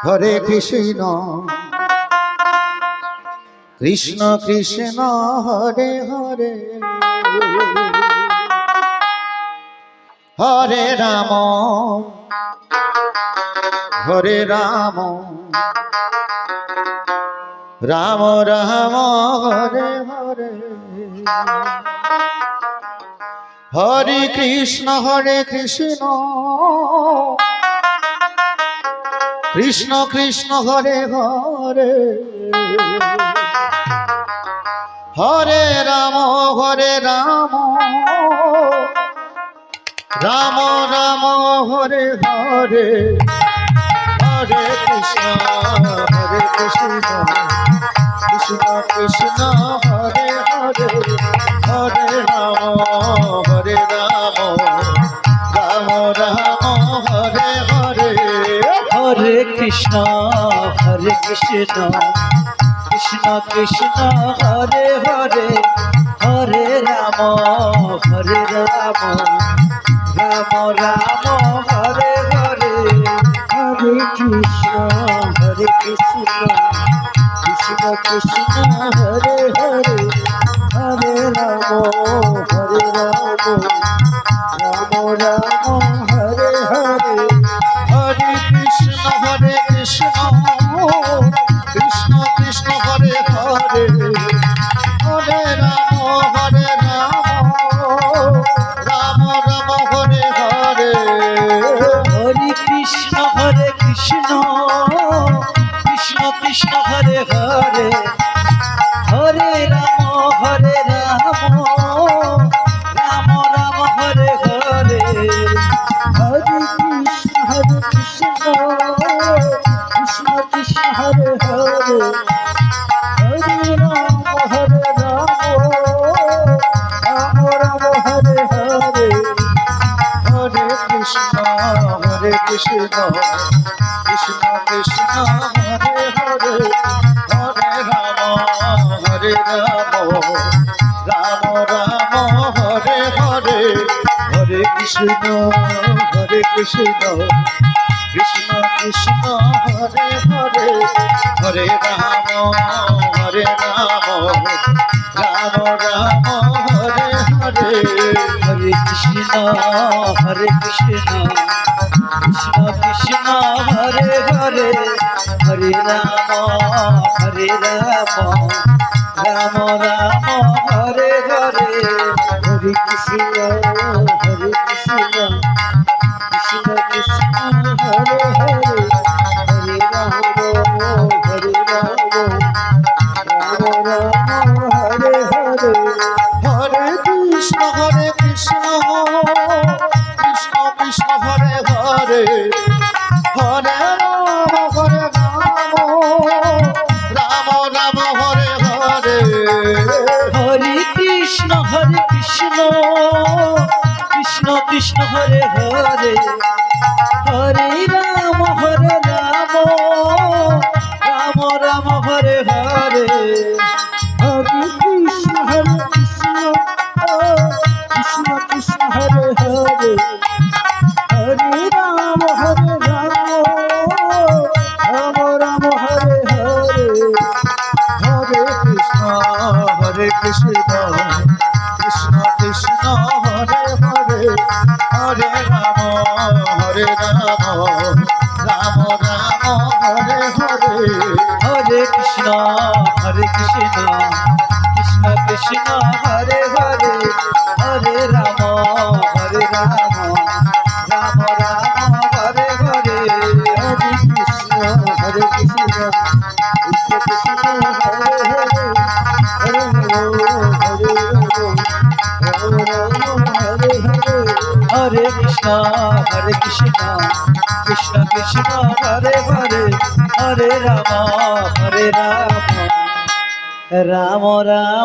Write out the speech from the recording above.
Hare Krishna Krishna Krishna Hare Hare Hare Ram Hare Ram Ram Ram Hare Hare Hare Krishna Krishna Krishna Hare Hare Hare Ram Ram Ram Hare Hare Hare Krishna Krishna Krishna Hare Hare Hare Ram Ram Ram Hare Hare Hare Krishna Krishna Krishna Hare Hare Hare Ram Ram Ram Hare Hare Hare Krishna Krishna Krishna Hare Hare Hare Ram Ram Ram Hare Hare Hare Krishna Krishna Krishna Hare Hare Hare Ram Ram Ram Hare Hare Hare Krishna Krishna Krishna Hare Hare Hare Ram Ram Ram Hare Hare Hare Krishna Krishna Krishna Hare Hare Hare Ram Ram Ram Hare Hare Hare Krishna Krishna Krishna Hare Hare Hare Ram Ram Ram Hare Hare Hare Krishna Krishna Krishna Hare Hare Hare Ram Ram Ram Hare Hare Hare Krishna Krishna Krishna Hare Hare Hare Ram Ram Ram Hare Hare Hare Krishna Krishna Krishna Hare Hare Hare Ram Ram Ram Hare Hare Hare Krishna Krishna Krishna Hare Hare Hare Ram Ram Ram Hare Hare Hare Krishna Krishna Krishna Hare Hare Hare Ram Ram Ram Hare Hare Hare Krishna Krishna Krishna Hare Hare Hare Ram Ram Ram Hare Hare Hare Krishna Krishna Krishna Hare Hare Hare Ram Ram Ram Hare Hare Hare Krishna Krishna Krishna Hare Hare Hare Ram Ram Ram Hare Hare Hare Krishna Krishna Krishna Hare Hare Hare Hare Hare Krishna Krishna Hare Hare Hare Ram Ram Ram